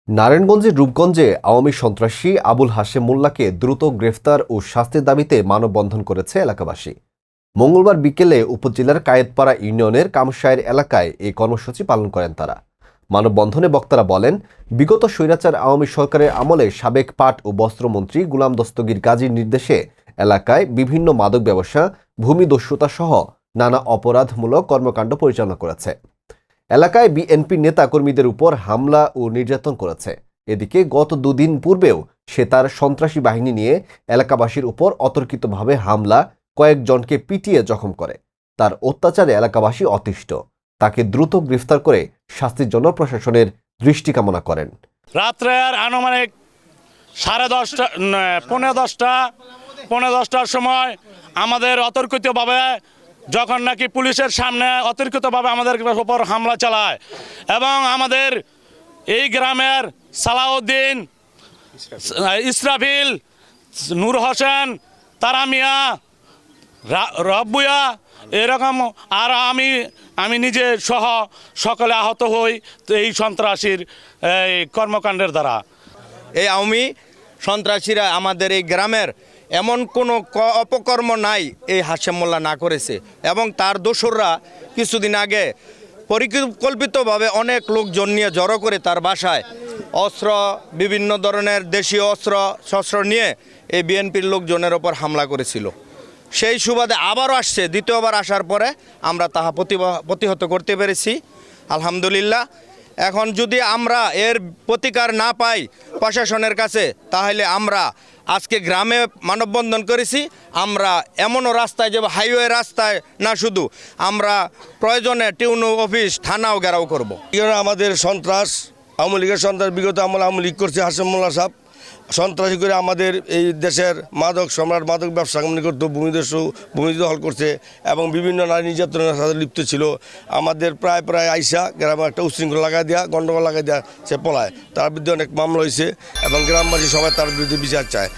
নারায়ণগঞ্জের রূপগঞ্জে আওয়ামী সন্ত্রাসী আবুল হাশেম মোল্লাকে দ্রুত গ্রেফতার ও শাস্তির দাবিতে মানববন্ধন করেছে এলাকাবাসী। মঙ্গলবার বিকেলে উপজেলার কায়েতপাড়া ইউনিয়নের কামসায়ের এলাকায় এই কর্মসূচি পালন করেন তারা। মানববন্ধনে বক্তারা বলেন, বিগত স্বৈরাচার আওয়ামী সরকারের আমলে সাবেক পাট ও বস্ত্রমন্ত্রী গুলাম দস্তগীর গাজীর নির্দেশে এলাকায় বিভিন্ন মাদক ব্যবসা, ভূমিদস্যুতা সহ নানা অপরাধমূলক কর্মকাণ্ড পরিচালনা করেছে। এলাকায় বিএনপি নেতা কর্মীদের উপর হামলা ও নির্যাতন করেছে। এদিকে গত দুদিন পূর্বেও সে তার সন্ত্রাসী বাহিনী নিয়ে এলাকাবাসীর উপর অতর্কিতভাবে হামলা, কয়েকজনকে পিটিয়ে জখম করে। তার অত্যাচারে এলাকাবাসী অতিষ্ঠ। তাকে দ্রুত গ্রেফতার করে শাস্তির জন্য প্রশাসনের দৃষ্টি কামনা করেন। রাত্রের আনুমানিক 10:30 পৌনে 10টার সময় আমাদের অতর্কিতভাবে যখন নাকি পুলিশের সামনে অতর্কিতভাবে আমাদের উপর হামলা চালায় এবং আমাদের এই গ্রামের সালাউদ্দিন, ইসরাফিল, নূর হোসেন, তারা মিয়া, রব্বুয়া এরকম আর আমি নিজে সহ সকলে আহত হই এই সন্ত্রাসীর এই কর্মকাণ্ডের দ্বারা। এই আওয়ামী সন্ত্রাসীরা আমাদের এই গ্রামের এমন কোনো অপকর্ম নাই এই হাশেম মোল্লা না করেছে এবং তার দোসররা কিছুদিন আগে পরিকল্পিতভাবে অনেক লোকজন নিয়ে জড়ো করে তার বাসায় অস্ত্র, বিভিন্ন ধরনের দেশীয় শস্ত্র নিয়ে এই বিএনপির লোকজনের ওপর হামলা করেছিল। সেই সুবাদে আবারও আসছে, দ্বিতীয়বার আসার পরে আমরা তাহা প্রতিহত করতে পেরেছি আলহামদুলিল্লাহ। এখন যদি আমরা এর প্রতিকার না পাই প্রশাসনের কাছে, তাহলে আমরা আজকে গ্রামে মানববন্ধন করেছি। আমরা এমনও রাস্তায় যাব, হাইওয়ে রাস্তায় না, শুধু আমরা প্রয়োজনে টিউনো অফিস, থানাও ঘেরাও করব। আমাদের সন্ত্রাস, আওয়ামী লীগের সন্ত্রাস, বিগত আমলে আওয়ামী লীগ করছে হাশেম মোল্লা সাহেব। সন্ত্রাসী করে আমাদের এই দেশের মাদক সম্রাট, মাদক ব্যবসা করতো, ভূমি দখল করছে এবং বিভিন্ন নারী নির্যাতনের সাথে লিপ্ত ছিল। আমাদের প্রায় আইসা গ্রামে একটা উশৃঙ্খলা লাগাই দেওয়া, গণ্ডগোল লাগাই দেওয়া, সে পলায়। তার বিরুদ্ধে অনেক মামলা হয়েছে এবং গ্রামবাসী সবাই তার বিরুদ্ধে বিচার চায়।